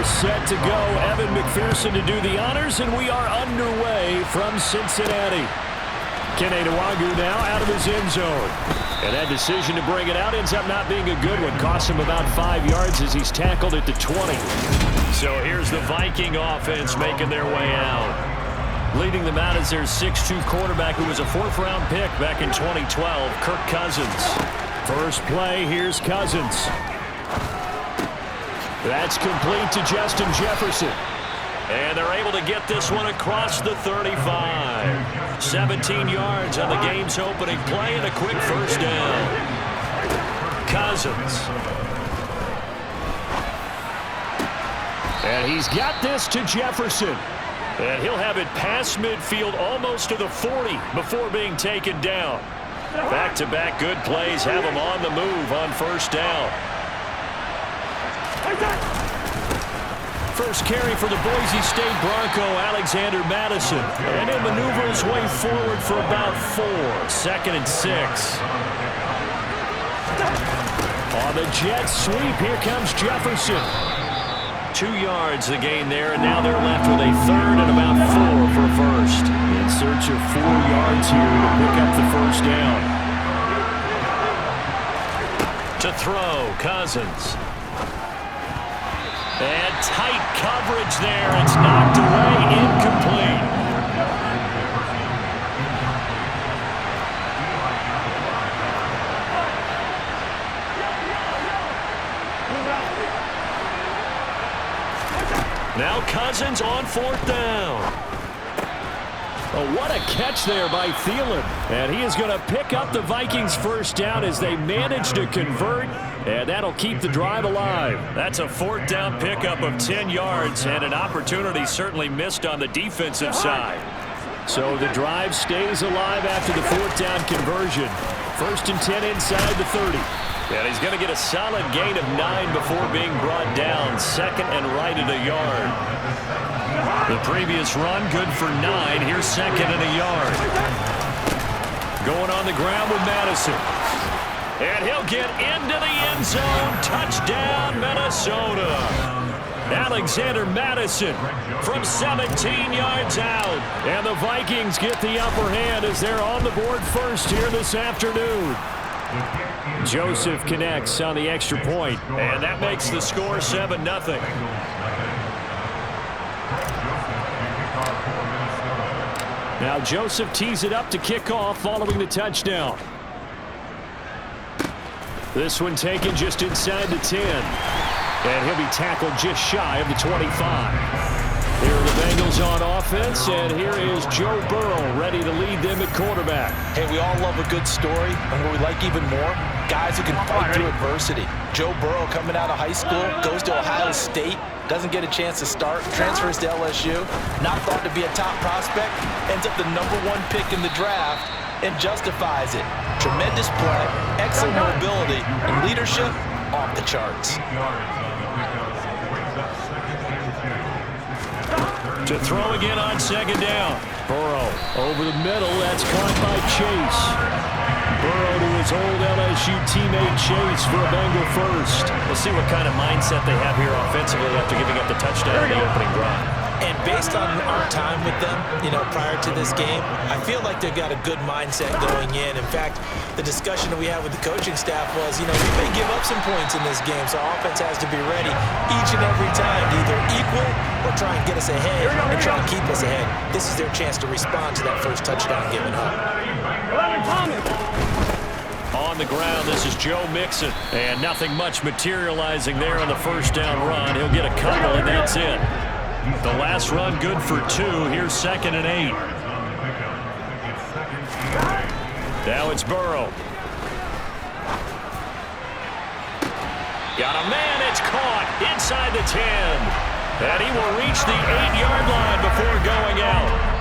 set to go. Evan McPherson to do the honors, and we are underway from Cincinnati. Kene Nwagu now out of his end zone. And that decision to bring it out ends up not being a good one. Cost him about 5 yards as he's tackled at the 20. So here's the Viking offense making their way out. Leading them out is their 6'2 quarterback who was a 4th-round pick back in 2012, Kirk Cousins. First play, here's Cousins. That's complete to Justin Jefferson. And they're able to get this one across the 35. 17 yards on the game's opening play and a quick first down. Cousins. And he's got this to Jefferson. And he'll have it past midfield almost to the 40 before being taken down. Back-to-back good plays have him on the move on first down. First carry for the Boise State Bronco, Alexander Madison. And he'll maneuver his way forward for about 4. 2nd and 6. On the jet sweep, here comes Jefferson. 2 yards the gain there, and now they're left with a 3rd and about 4 for first. In search of 4 yards here to pick up the first down. To throw, Cousins. And tight coverage there. It's knocked away, incomplete. Now Cousins on 4th down. Oh, what a catch there by Thielen. And he is going to pick up the Vikings first down as they manage to convert. And that'll keep the drive alive. That's a 4th down pickup of 10 yards and an opportunity certainly missed on the defensive side. So the drive stays alive after the 4th down conversion. 1st and 10 inside the 30. And he's going to get a solid gain of 9 before being brought down. 2nd and right at a yard. The previous run good for 9. Here's 2nd and a yard. Going on the ground with Madison. And he'll get into the end zone. Touchdown, Minnesota. Alexander Madison from 17 yards out. And the Vikings get the upper hand as they're on the board first here this afternoon. Joseph connects on the extra point. And that makes the score 7-0. Now Joseph tees it up to kick off following the touchdown. This one taken just inside the 10. And he'll be tackled just shy of the 25. Here are the Bengals on offense, and here is Joe Burrow ready to lead them at quarterback. Hey, we all love a good story, and what we like even more, guys who can fight through adversity. Joe Burrow coming out of high school, goes to Ohio State, doesn't get a chance to start, transfers to LSU, not thought to be a top prospect, ends up the #1 pick in the draft, and justifies it. Tremendous play, excellent mobility, and leadership off the charts. To throw again on 2nd down. Burrow over the middle. That's caught by Chase. Burrow to his old LSU teammate Chase for a Bengal first. We'll see what kind of mindset they have here offensively after giving up the touchdown in the opening drive. And based on our time with them, prior to this game, I feel like they've got a good mindset going in. In fact, the discussion that we had with the coaching staff was, we may give up some points in this game, so our offense has to be ready each and every time to either equal or try and get us ahead and try and keep us ahead. This is their chance to respond to that first touchdown given up. On the ground, this is Joe Mixon. And nothing much materializing there on the first down run. He'll get a couple, and that's it. The last run good for 2. Here's 2nd and 8. Now it's Burrow. Got a man. It's caught inside the 10. And he will reach the 8-yard line before going out.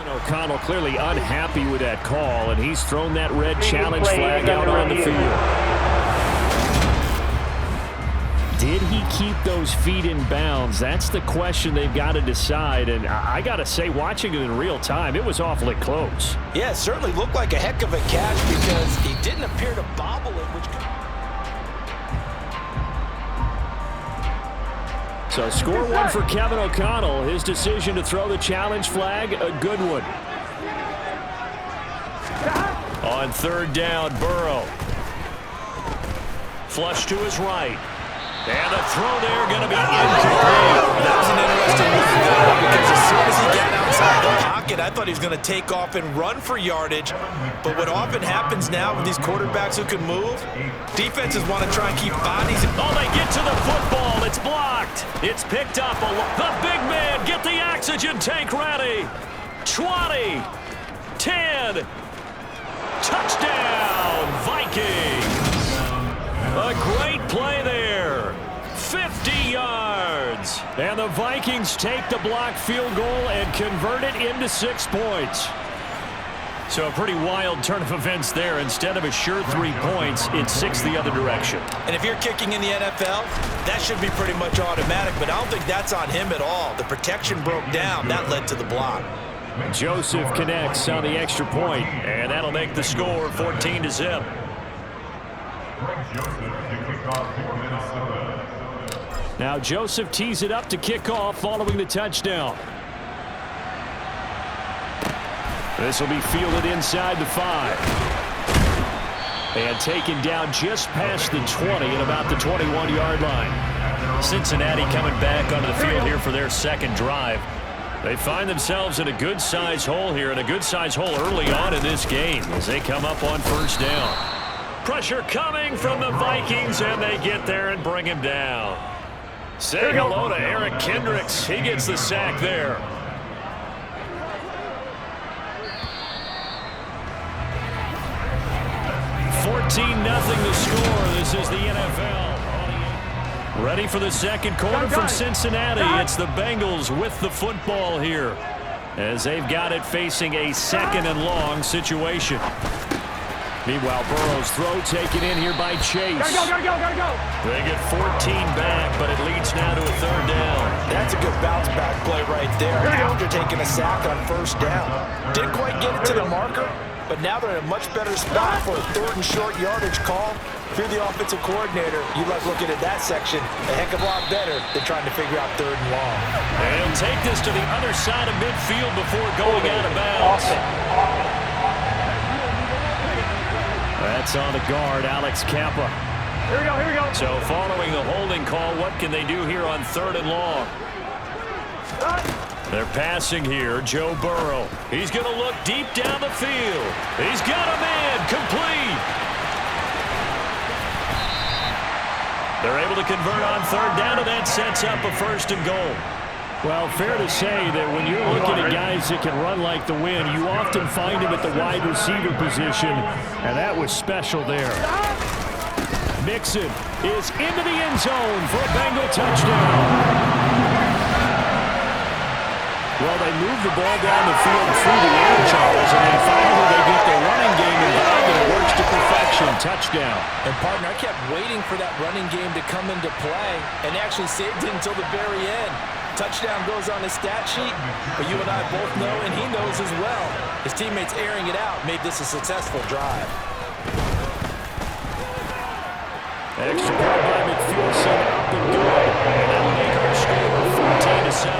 O'Connell clearly unhappy with that call, and he's thrown that red challenge flag out on the field. Did he keep those feet in bounds? That's the question they've got to decide. And I got to say, watching it in real time, it was awfully close. Yeah, it certainly looked like a heck of a catch because he didn't appear to bobble it, which... So score one for Kevin O'Connell. His decision to throw the challenge flag, a good one. On third down, Burrow. Flush to his right. And the throw there going to be incomplete. That was an interesting move there because as soon as he got outside the pocket, I thought he was going to take off and run for yardage. But what often happens now with these quarterbacks who can move, defenses want to try and keep bodies. Oh, they get to the football. It's blocked. It's picked up. The big man, get the oxygen tank ready. 20, 10, touchdown, Vikings. A great play there. 50 yards. And the Vikings take the blocked field goal and convert it into 6 points. So a pretty wild turn of events there. Instead of a sure 3 points, it's 6 the other direction. And if you're kicking in the NFL, that should be pretty much automatic, but I don't think that's on him at all. The protection broke down. That led to the block. Joseph connects on the extra point, and that'll make the score 14-0. Now Joseph tees it up to kick off following the touchdown. This will be fielded inside the 5. And taken down just past the 20 at about the 21-yard line. Cincinnati coming back onto the field here for their second drive. They find themselves in a good-sized hole here, and a good-sized hole early on in this game as they come up on first down. Pressure coming from the Vikings, and they get there and bring him down. Say hello to Eric Kendricks. He gets the sack there. (14-0) the score. This is the NFL. Ready for the second quarter from Cincinnati. It's the Bengals with the football here as they've got it facing a second and long situation. Meanwhile, Burrow's throw taken in here by Chase. Gotta go. They get 14 back, but it leads now to a third down. That's a good bounce back play right there after taking a sack on first down. Didn't quite get it to the marker, but now they're in a much better spot for a third and short yardage call. If you're the offensive coordinator, you like looking at that section a heck of a lot better than trying to figure out third and long. And he'll take this to the other side of midfield before going out of bounds. That's on the guard, Alex Kappa. Here we go. So following the holding call, what can they do here on third and long? They're passing here, Joe Burrow. He's going to look deep down the field. He's got a man, complete. They're able to convert on third down, and that sets up a first and goal. Well, fair to say that when you're looking at guys that can run like the wind, you often find him at the wide receiver position, and that was special there. Mixon is into the end zone for a Bengal touchdown. Well, they move the ball down the field through the air, Charles, and then finally they get the running game involved, and it works to perfection. Touchdown. And, partner, I kept waiting for that running game to come into play and actually saved it until the very end. Touchdown goes on his stat sheet, but you and I both know, and he knows as well, his teammates airing it out made this a successful drive. Extra point by McPherson, up and good. And that'll make our score 14-7.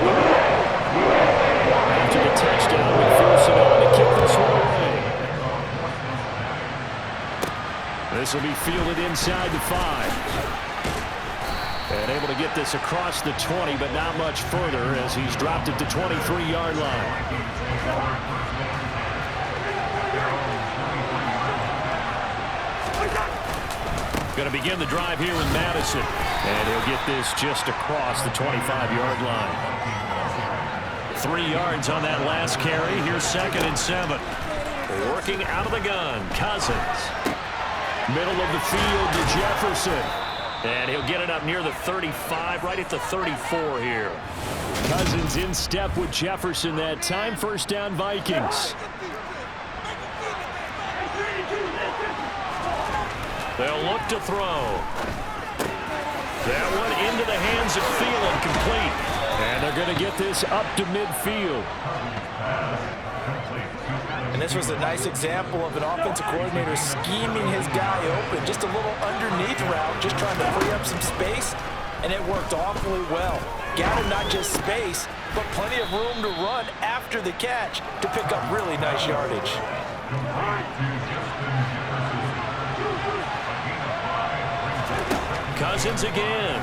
After the touchdown, McPherson on to kick this one away. This will be fielded inside the 5. And able to get this across the 20, but not much further as he's dropped it to 23-yard line. Going to begin the drive here with Madison. And he'll get this just across the 25-yard line. 3 yards on that last carry. Here's 2nd and 7. Working out of the gun, Cousins. Middle of the field to Jefferson. And he'll get it up near the 35, right at the 34 here. Cousins in step with Jefferson that time. First down, Vikings. They'll look to throw. That one into the hands of Thielen, complete. And they're going to get this up to midfield. And this was a nice example of an offensive coordinator scheming his guy open. Just a little underneath route, just trying to free up some space, and it worked awfully well. Gathered not just space, but plenty of room to run after the catch to pick up really nice yardage. Cousins again.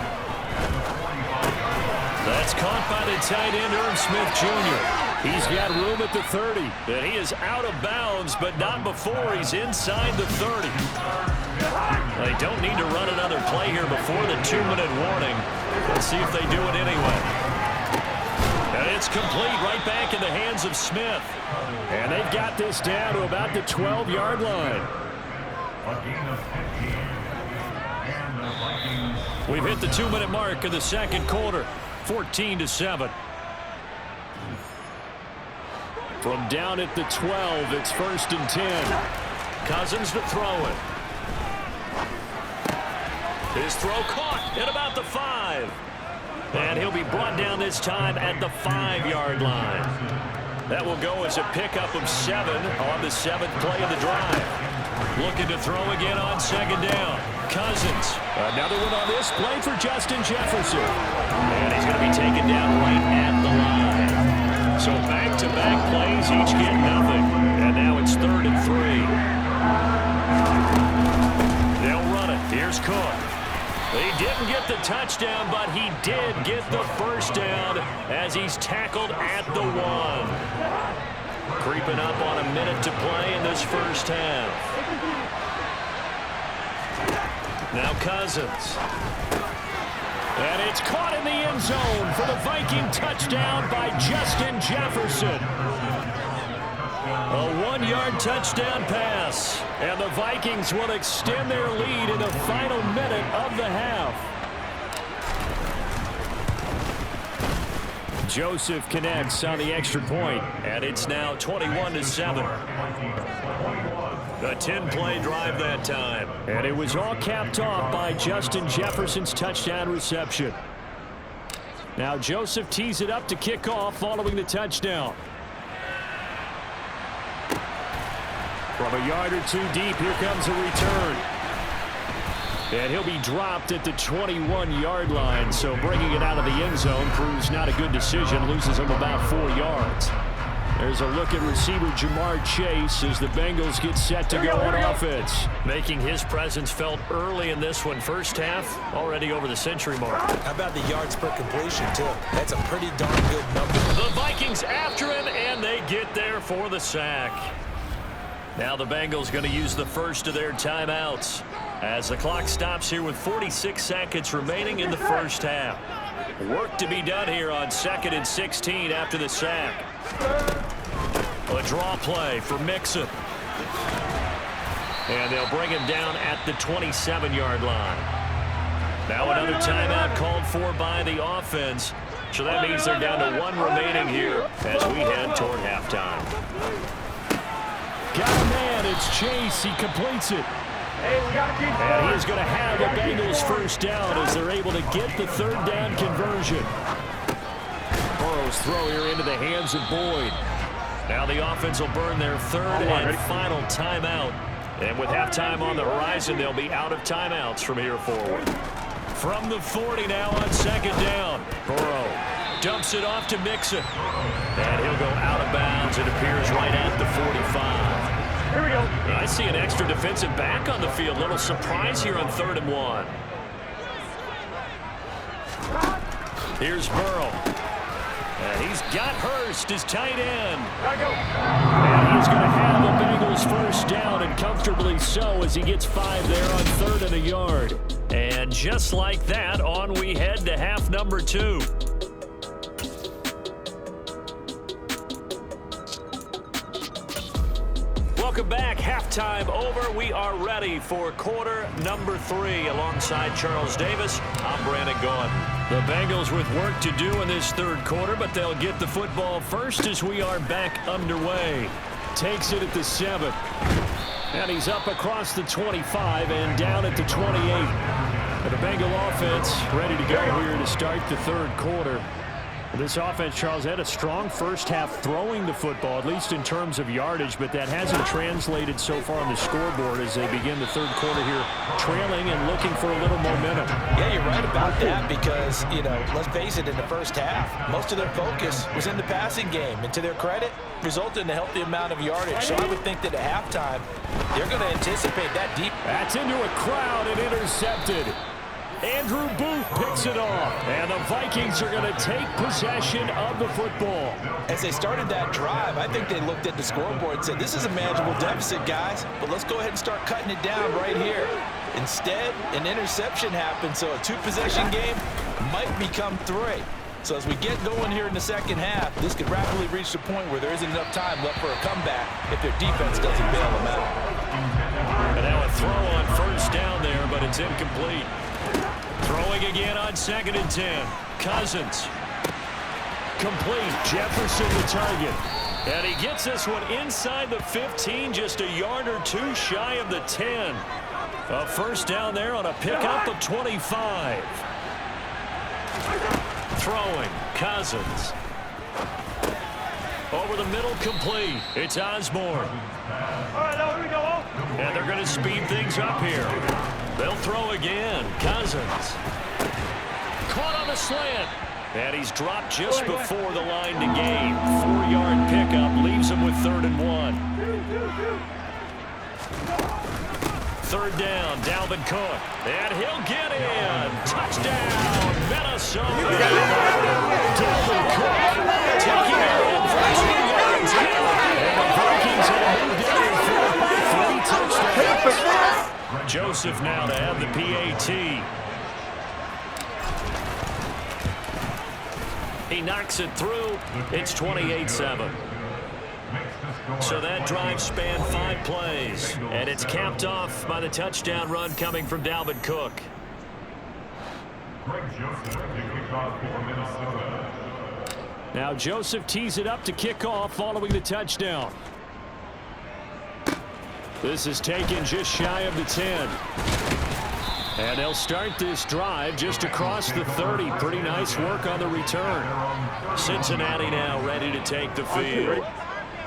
That's caught by the tight end, Irv Smith Jr. He's got room at the 30, and he is out of bounds, but not before he's inside the 30. They don't need to run another play here before the 2-minute warning. Let's see if they do it anyway. And it's complete, right back in the hands of Smith. And they've got this down to about the 12-yard line. We've hit the 2-minute mark of the second quarter, 14-7. From down at the 12, it's 1st and 10. Cousins to throw it. His throw caught at about the 5. And he'll be brought down this time at the 5-yard line. That will go as a pickup of 7 on the 7th play of the drive. Looking to throw again on 2nd down. Cousins. Another one on this play for Justin Jefferson. And he's going to be taken down right at the line. So back-to-back plays, each get nothing. And now it's 3rd and 3. They'll run it. Here's Cook. He didn't get the touchdown, but he did get the first down as he's tackled at the 1. Creeping up on a minute to play in this first half. Now Cousins. And it's caught in the end zone for the Viking touchdown by Justin Jefferson. A 1-yard touchdown pass. And the Vikings will extend their lead in the final minute of the half. Joseph connects on the extra point, and it's now 21-7. A 10-play drive that time. And it was all capped off by Justin Jefferson's touchdown reception. Now Joseph tees it up to kick off following the touchdown. From a yard or 2 deep, here comes a return. And he'll be dropped at the 21-yard line, so bringing it out of the end zone proves not a good decision, loses him about 4 yards. There's a look at receiver Jamar Chase as the Bengals get set to go on offense. Making his presence felt early in this one. First half, already over the century mark. How about the yards per completion, too? That's a pretty darn good number. The Vikings after him, and they get there for the sack. Now the Bengals going to use the first of their timeouts as the clock stops here with 46 seconds remaining in the first half. Work to be done here on 2nd and 16 after the sack. A draw play for Mixon. And they'll bring him down at the 27-yard line. Now another timeout called for by the offense. So that means they're down to 1 remaining here as we head toward halftime. Got a man, it's Chase, he completes it. And he is going to have the Bengals first down as they're able to get the 3rd down conversion. Burrow's throw here into the hands of Boyd. Now the offense will burn their 3rd and final timeout. And with halftime on the horizon, they'll be out of timeouts from here forward. From the 40 now on 2nd down. Burrow dumps it off to Mixon. And he'll go out of bounds. It appears right at the 45. Here we go. I see an extra defensive back on the field. Little surprise here on 3rd and 1. Here's Burrow. And he's got Hurst, his tight end. And he's going to have the Bengals first down, and comfortably so as he gets 5 there on 3rd and a yard. And just like that, on we head to half number 2. Welcome back. Halftime over. We are ready for quarter number 3. Alongside Charles Davis, I'm Brandon Gaughan. The Bengals with work to do in this 3rd quarter, but they'll get the football first as we are back underway. Takes it at the 7. And he's up across the 25 and down at the 28. And the Bengal offense ready to go here to start the third quarter. This offense, Charles, had a strong first half throwing the football, at least in terms of yardage, but that hasn't translated so far on the scoreboard as they begin the third quarter here, trailing and looking for a little momentum. Yeah, you're right about that because, let's face it, in the first half, most of their focus was in the passing game. And to their credit, resulted in a healthy amount of yardage. So I would think that at halftime, they're going to anticipate that deep. That's into a crowd and intercepted. Andrew Booth picks it off, and the Vikings are going to take possession of the football. As they started that drive, I think they looked at the scoreboard and said, this is a manageable deficit, guys, but let's go ahead and start cutting it down right here. Instead, an interception happened, so a two-possession game might become three. So as we get going here in the second half, this could rapidly reach the point where there isn't enough time left for a comeback if their defense doesn't bail them out. And now a throw on first down there, but it's incomplete. Throwing again on 2nd and 10. Cousins. Complete. Jefferson the target. And he gets this one inside the 15, just a yard or two shy of the 10. A first down there on a pickup of 25. Throwing. Cousins. Over the middle, complete. It's Osborne. All right, now here we go. And they're going to speed things up here. They'll throw again. Cousins. Caught on the slant. And he's dropped just before the line to gain. 4-yard pickup leaves him with 3rd and 1. Third down, Dalvin Cook. And he'll get in. Touchdown, Minnesota. Dalvin Cook taking it in for 2 yards now. And the Vikings have moved in for 3 touchdowns. Joseph now to have the PAT. He knocks it through. It's 28-7. So that drive spanned 5 plays. And it's capped off by the touchdown run coming from Dalvin Cook. Now Joseph tees it up to kick off following the touchdown. This is taken just shy of the 10. And they'll start this drive just across the 30. Pretty nice work on the return. Cincinnati now ready to take the field.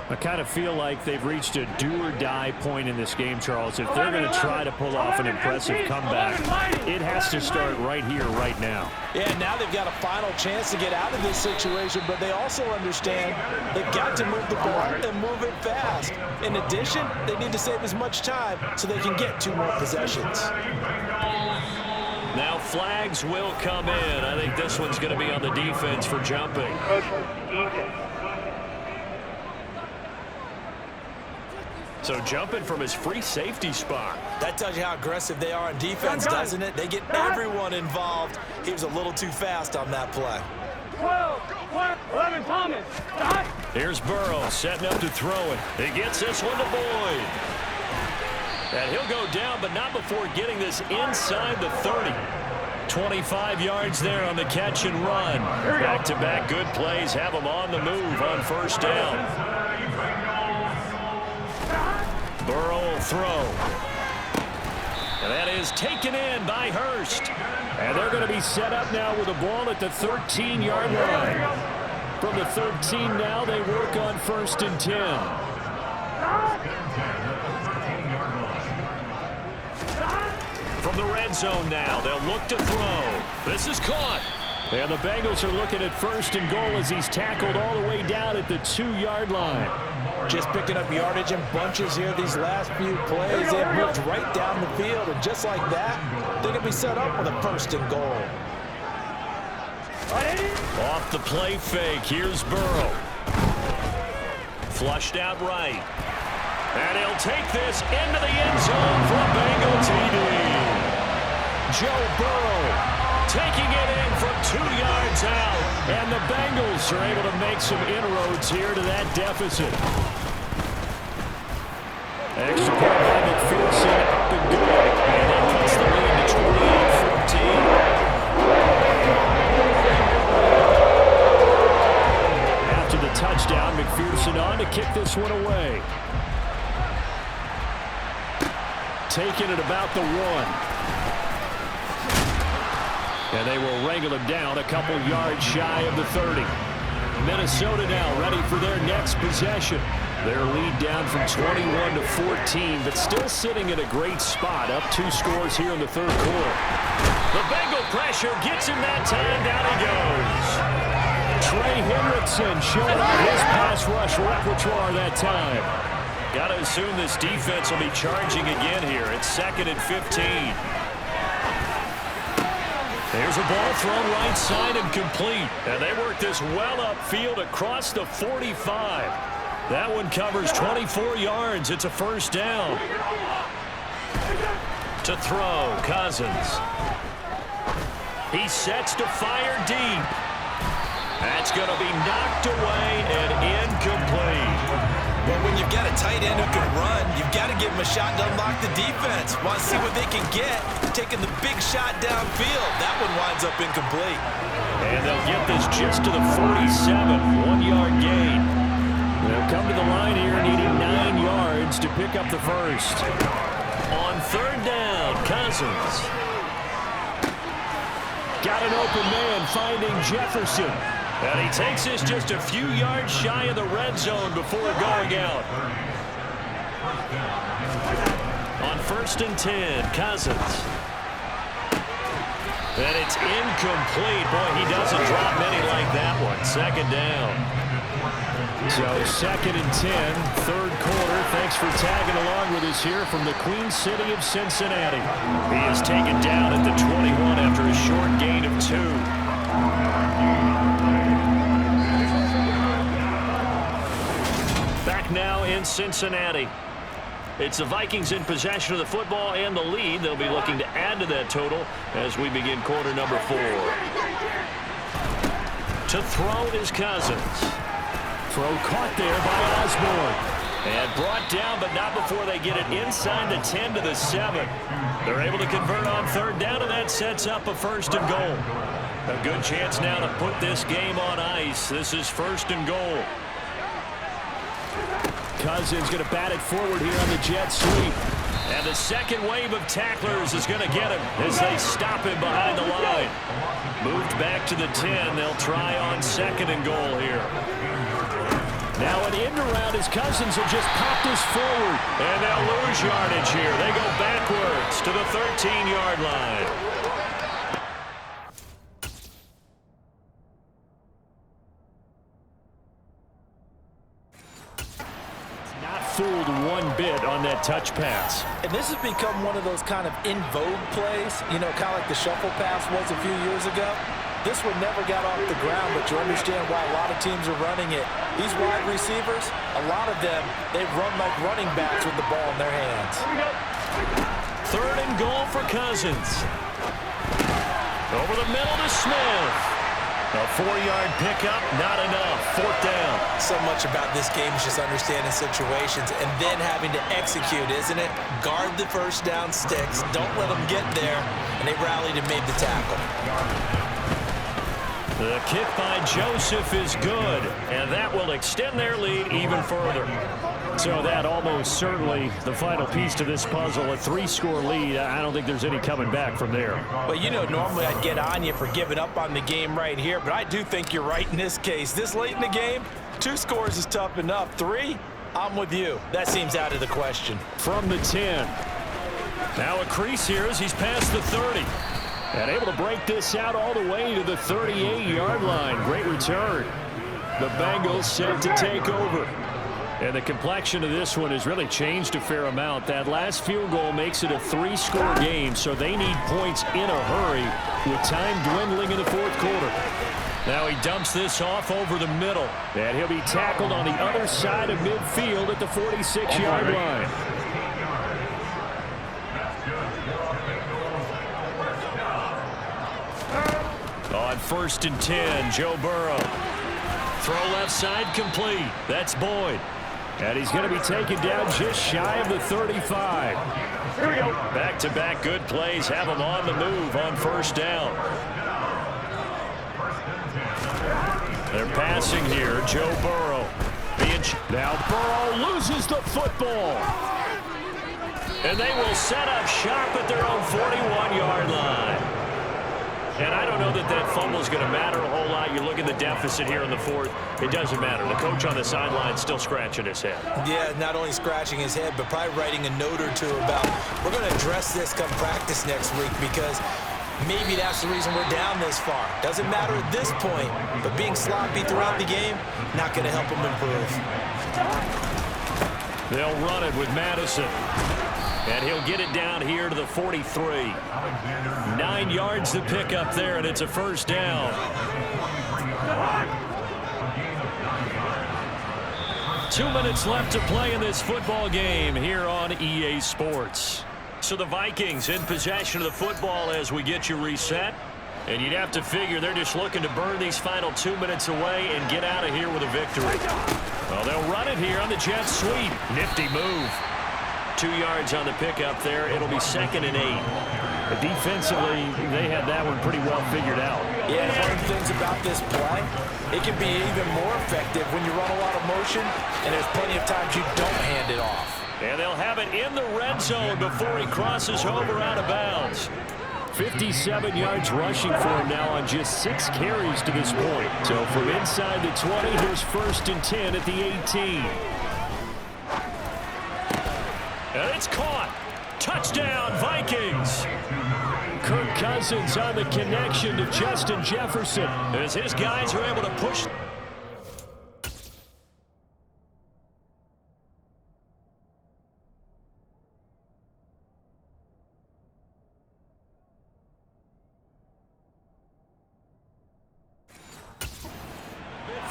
I kind of feel like they've reached a do-or-die point in this game, Charles. If they're going to try to pull off an impressive comeback, it has to start right here, right now. Yeah, now they've got a final chance to get out of this situation, but they also understand they've got to move the ball and move it fast. In addition, they need to save as much time so they can get 2 more possessions. Now flags will come in. I think this one's going to be on the defense for jumping. So jumping from his free safety spot. That tells you how aggressive they are on defense, doesn't it? They get everyone involved. He was a little too fast on that play. 12, 11, Thomas. Here's Burrow setting up to throw it. He gets this one to Boyd. And he'll go down, but not before getting this inside the 30. 25 yards there on the catch and run. Back-to-back good plays have him on the move on first down. Burrow will throw. And that is taken in by Hurst. And they're going to be set up now with a ball at the 13-yard line. From the 13 now, they work on 1st and 10. From the red zone now, they'll look to throw. This is caught. And the Bengals are looking at 1st and goal as he's tackled all the way down at the 2-yard line. Just picking up yardage in bunches here these last few plays. They've moved right down the field, and just like that, they're going to be set up with a 1st and goal. Off the play fake, here's Burrow. Flushed out right. And he'll take this into the end zone for a Bengal TD. Joe Burrow taking it in from 2 yards out. And the Bengals are able to make some inroads here to that deficit. Extra point by McPherson, up and good. And that puts the lead to 28-14. After the touchdown, McPherson on to kick this one away. Taking it about the 1. And they will wrangle him down a couple yards shy of the 30. Minnesota now ready for their next possession. Their lead down from 21 to 14, but still sitting in a great spot, up 2 scores here in the third quarter. The Bengal pressure gets him that time. Down he goes. Trey Hendrickson showing out his pass rush repertoire that time. Got to assume this defense will be charging again here. It's 2nd and 15. There's a ball thrown right side and complete. And they work this well upfield across the 45. That one covers 24 yards. It's a first down. To throw, Cousins. He sets to fire deep. That's going to be knocked away and incomplete. Well, when you've got a tight end who can run, you've got to give him a shot to unlock the defense. Want to see what they can get. Taking the big shot downfield. That one winds up incomplete. And they'll get this just to the 47. 1-yard gain. They'll come to the line here needing 9 yards to pick up the first. On 3rd down, Cousins. Got an open man finding Jefferson. And he takes this just a few yards shy of the red zone before going out. On 1st and 10, Cousins. And it's incomplete. Boy, he doesn't drop many like that one. 2nd down. So 2nd and 10, third quarter. Thanks for tagging along with us here from the Queen City of Cincinnati. He is taken down at the 21 after a short gain of 2. Back now in Cincinnati. It's the Vikings in possession of the football and the lead. They'll be looking to add to that total as we begin quarter number 4. To throw is Cousins. Throw caught there by Osborne. And brought down, but not before they get it inside the 10 to the 7. They're able to convert on 3rd down, and that sets up a 1st and goal. A good chance now to put this game on ice. This is 1st and goal. Cousins going to bat it forward here on the jet sweep. And the second wave of tacklers is going to get him as they stop him behind the line. Moved back to the 10. They'll try on 2nd and goal here. Now an end around as Cousins will just pop this forward. And they'll lose yardage here. They go backwards to the 13-yard line. Not fooled one bit on that touch pass. And this has become one of those kind of in vogue plays. You know, kind of like the shuffle pass was a few years ago. This one never got off the ground, but you understand why a lot of teams are running it. These wide receivers, a lot of them, they run like running backs with the ball in their hands. 3rd and goal for Cousins. Over the middle to Smith. A 4-yard pickup, not enough. 4th down. So much about this game is just understanding situations and then having to execute, isn't it? Guard the first down sticks. Don't let them get there. And they rallied and made the tackle. The kick by Joseph is good, and that will extend their lead even further. So that almost certainly the final piece to this puzzle, a 3-score lead. I don't think there's any coming back from there. Well, you know, normally I'd get on you for giving up on the game right here, but I do think you're right in this case. This late in the game, 2 scores is tough enough. 3, I'm with you. That seems out of the question. From the 10. Now a crease here as he's past the 30. And able to break this out all the way to the 38-yard line. Great return. The Bengals set to take over. And the complexion of this one has really changed a fair amount. That last field goal makes it a 3-score game, so they need points in a hurry with time dwindling in the 4th quarter. Now he dumps this off over the middle. And he'll be tackled on the other side of midfield at the 46-yard line. On 1st and 10, Joe Burrow. Throw left side complete. That's Boyd. And he's going to be taken down just shy of the 35. Here we go. Back-to-back good plays have him on the move on 1st down. They're passing here. Joe Burrow. Now Burrow loses the football. And they will set up shop at their own 41-yard line. And I don't know that that fumble is going to matter a whole lot. You look at the deficit here in the fourth. It doesn't matter. The coach on the sideline still scratching his head. Yeah, not only scratching his head, but probably writing a note or two about, we're going to address this come practice next week because maybe that's the reason we're down this far. Doesn't matter at this point, but being sloppy throughout the game, not going to help him improve. They'll run it with Madison. And he'll get it down here to the 43. 9 yards to pick up there, and it's a first down. 2 minutes left to play in this football game here on EA Sports. So the Vikings in possession of the football as we get you reset. And you'd have to figure they're just looking to burn these final 2 minutes away and get out of here with a victory. Well, they'll run it here on the jet sweep. Nifty move. 2 yards on the pickup there. It'll be 2nd and 8. Defensively, they had that one pretty well figured out. Yeah, one of the things about this play, it can be even more effective when you run a lot of motion, and there's plenty of times you don't hand it off. And they'll have it in the red zone before he crosses over out of bounds. 57 yards rushing for him now on just 6 carries to this point. So from inside the 20, here's 1st and 10 at the 18. And it's caught. Touchdown, Vikings. Kirk Cousins on the connection to Justin Jefferson as his guys are able to push.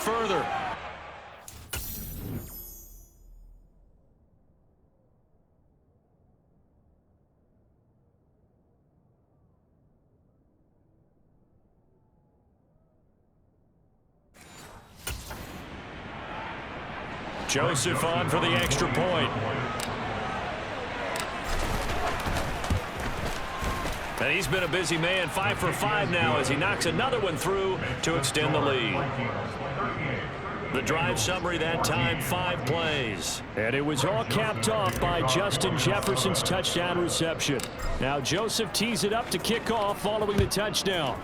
Further. Joseph on for the extra point. And he's been a busy man, 5 for 5 now as he knocks another one through to extend the lead. The drive summary that time, 5 plays. And it was all capped off by Justin Jefferson's touchdown reception. Now Joseph tees it up to kick off following the touchdown.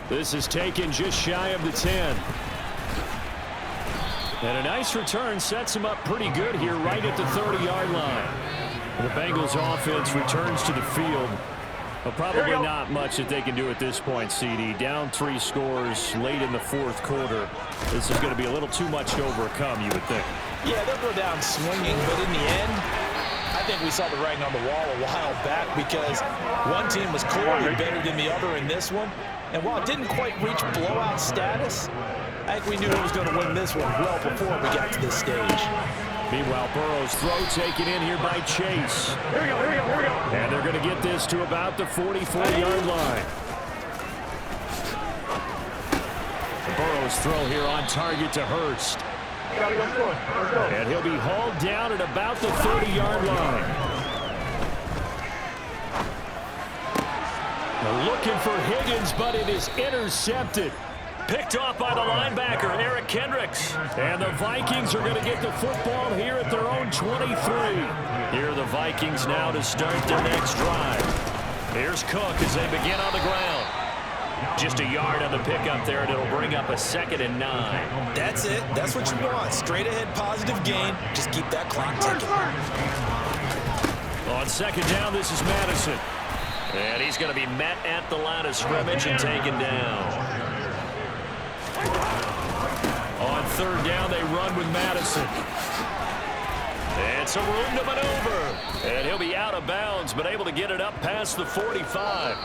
This is taken just shy of the 10. And a nice return sets him up pretty good here right at the 30-yard line. The Bengals offense returns to the field. But probably not much that they can do at this point, CD. Down 3 scores late in the 4th quarter. This is going to be a little too much to overcome, you would think. Yeah, they'll go down swinging, but in the end, I think we saw the writing on the wall a while back because one team was clearly better than the other in this one. And while it didn't quite reach blowout status, I think we knew who was going to win this one well before we got to this stage. Meanwhile, Burrow's throw taken in here by Chase. Here we go. And they're going to get this to about the 44-yard line. Burrow's throw here on target to Hurst. Gotta go score. Let's go. And he'll be hauled down at about the 30-yard line. They're looking for Higgins, but it is intercepted. Picked off by the linebacker, Eric Kendricks. And the Vikings are going to get the football here at their own 23. Here are the Vikings now to start their next drive. Here's Cook as they begin on the ground. Just a yard on the pickup there, and it'll bring up a 2nd and 9. That's it. That's what you want. Straight ahead positive gain. Just keep that clock ticking. On 2nd down, this is Madison. And he's going to be met at the line of scrimmage and taken down. On 3rd down, they run with Madison. And some room to maneuver. And he'll be out of bounds, but able to get it up past the 45.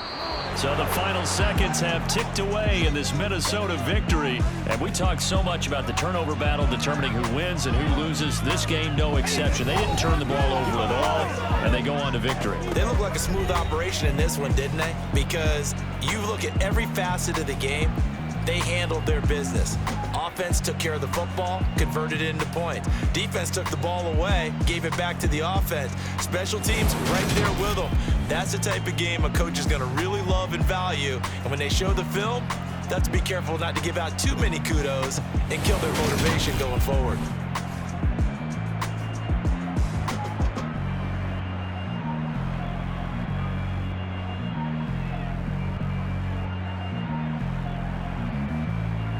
So the final seconds have ticked away in this Minnesota victory. And we talked so much about the turnover battle determining who wins and who loses. This game, no exception. They didn't turn the ball over at all, and they go on to victory. They look like a smooth operation in this one, didn't they? Because you look at every facet of the game, they handled their business. Offense took care of the football, converted it into points. Defense took the ball away, gave it back to the offense. Special teams right there with them. That's the type of game a coach is going to really love and value. And when they show the film, they have to be careful not to give out too many kudos and kill their motivation going forward.